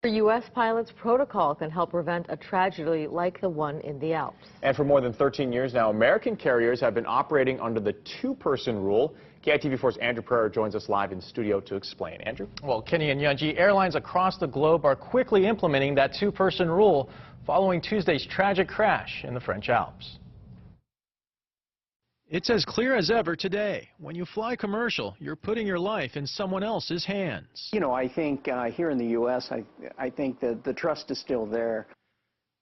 For U.S. pilots, protocol can help prevent a tragedy like the one in the Alps. And for more than 13 years now, American carriers have been operating under the two-person rule. KITV4's Andrew Pereira joins us live in studio to explain. Andrew? Well, Kenny and Yunji, airlines across the globe are quickly implementing that two-person rule following Tuesday's tragic crash in the French Alps. It's as clear as ever today. When you fly commercial, you're putting your life in someone else's hands. You know, I think here in the U.S., I think that the trust is still there.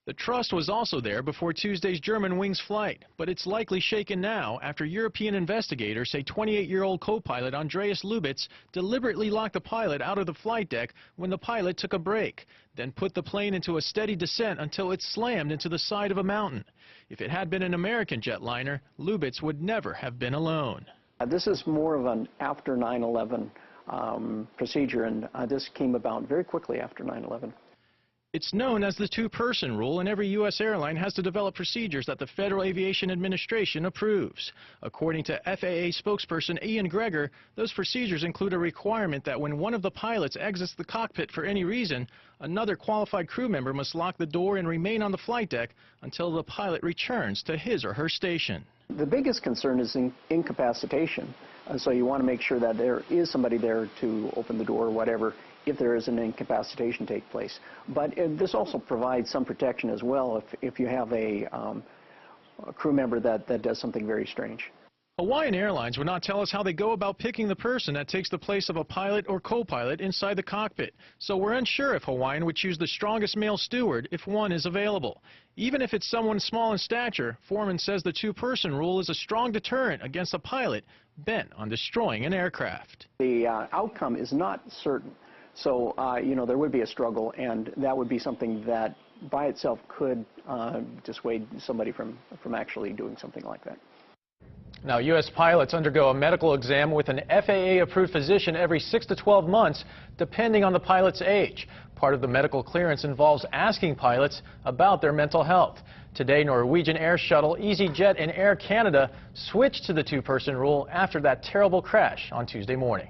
The trust was also there before Tuesday's Germanwings flight, but it's likely shaken now after European investigators say 28-year-old co-pilot Andreas Lubitz deliberately locked the pilot out of the flight deck when the pilot took a break, then put the plane into a steady descent until it slammed into the side of a mountain. If it had been an American jetliner, Lubitz would never have been alone. This is more of an after 9/11 procedure, and this came about very quickly after 9/11. It's known as the two-person rule, and every U.S. airline has to develop procedures that the Federal Aviation Administration approves. According to FAA spokesperson Ian Greger, those procedures include a requirement that when one of the pilots exits the cockpit for any reason, another qualified crew member must lock the door and remain on the flight deck until the pilot returns to his or her station. The biggest concern is incapacitation, so you want to make sure that there is somebody there to open the door or whatever if there is an incapacitation take place. But this also provides some protection as well if you have a crew member that does something very strange. Hawaiian Airlines would not tell us how they go about picking the person that takes the place of a pilot or co-pilot inside the cockpit, so we're unsure if Hawaiian would choose the strongest male steward if one is available. Even if it's someone small in stature, Foreman says the two-person rule is a strong deterrent against a pilot bent on destroying an aircraft. The outcome is not certain, so you know, there would be a struggle, and that would be something that by itself could dissuade somebody from actually doing something like that. Now, U.S. pilots undergo a medical exam with an FAA-approved physician every 6 to 12 months, depending on the pilot's age. Part of the medical clearance involves asking pilots about their mental health. Today, Norwegian Air Shuttle, EasyJet, and Air Canada switched to the two-person rule after that terrible crash on Tuesday morning.